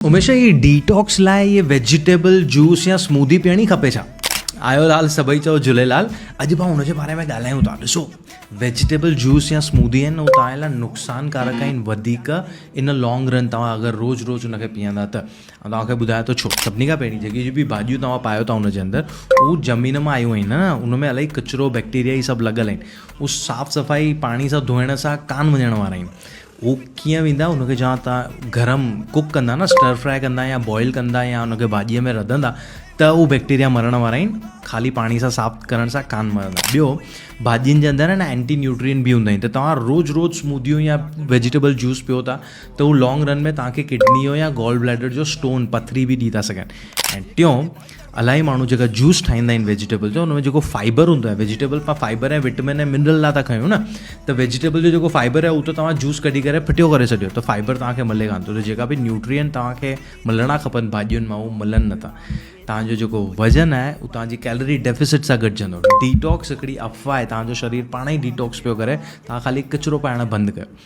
उमेश ये डिटॉक्स लाइ ये वेजिटेबल जूस या स्मूदी पीअणी खपे छा? आयो लाल सभई चओ झूलेलाल। अॼु पाण हुनजे बारे में ॻाल्हायूं था। ॾिसो, वेजिटेबल जूस या स्मूदी आहिनि, उहे तव्हां लाइ नुक़सानकारक आहिनि वधीक इन लॉन्ग रन। तव्हां अगरि रोज़ु रोज़ु उनखे पीअंदा त तव्हांखे ॿुधायां थो छो। सभिनी खां पहिरीं जेकी बि भाॼियूं तव्हां पायो था हुनजे अंदरि, उहे ज़मीन मां आयूं आहिनि न, उनमें इलाही किचिरो बैक्टीरिया ई सभु लॻल आहिनि। उहे साफ़ु सफ़ाई पाणी सां धोइण सां कान वञण वारा आहिनि। उहो कीअं वेंदा? उनखे जा तव्हां गरम कुक कंदा न, स्टर फ्राई कंदा या बॉइल कंदा या उनखे भाॼीअ में रधंदा त उहे बैक्टीरिया मरण वारा आहिनि। ख़ाली पाणी सां साफ़ु करण सां कान मरंदा। ॿियो, भाॼियुनि जे अंदरि न एंटी न्यूट्रिएंट बि हूंदा आहिनि। त तव्हां रोज़ु रोज़ु स्मूदियूं या वेजिटेबल जूस पियो था त उहो लॉन्ग रन में तव्हांखे किडनी जो या गॉल ब्लैडर जो स्टोन, पथरी बि ॾी था सघनि। ऐं टियों, इलाही माण्हू जेका जूस ठाहींदा आहिनि वेजिटेबल जो, हुनमें जेको फाइबर हूंदो आहे, वेजिटेबल पाण फाइबर ऐं विटामिन ऐं मिनरल लाइ था खयूं न, त वेजिटेबल जो जेको फाइबर आहे उहो त तव्हां जूस कढी करे फिटियो करे छॾियो त फाइबर तव्हांखे मिले कान थो। त जेका बि न्यूट्रिएंट तव्हांखे मिलणा खपनि भाॼियुनि मां, उहे मिलनि नथा। तव्हांजो जेको वज़न आहे उहो तव्हांजी कैलरी डेफिसिट सां घटिजंदो। डिटॉक्स हिकिड़ी अफ़वाह आहे, तव्हांजो शरीर पाण ई डिटॉक्स पियो करे। तव्हां ख़ाली किचिरो पाइणु बंदि कयो।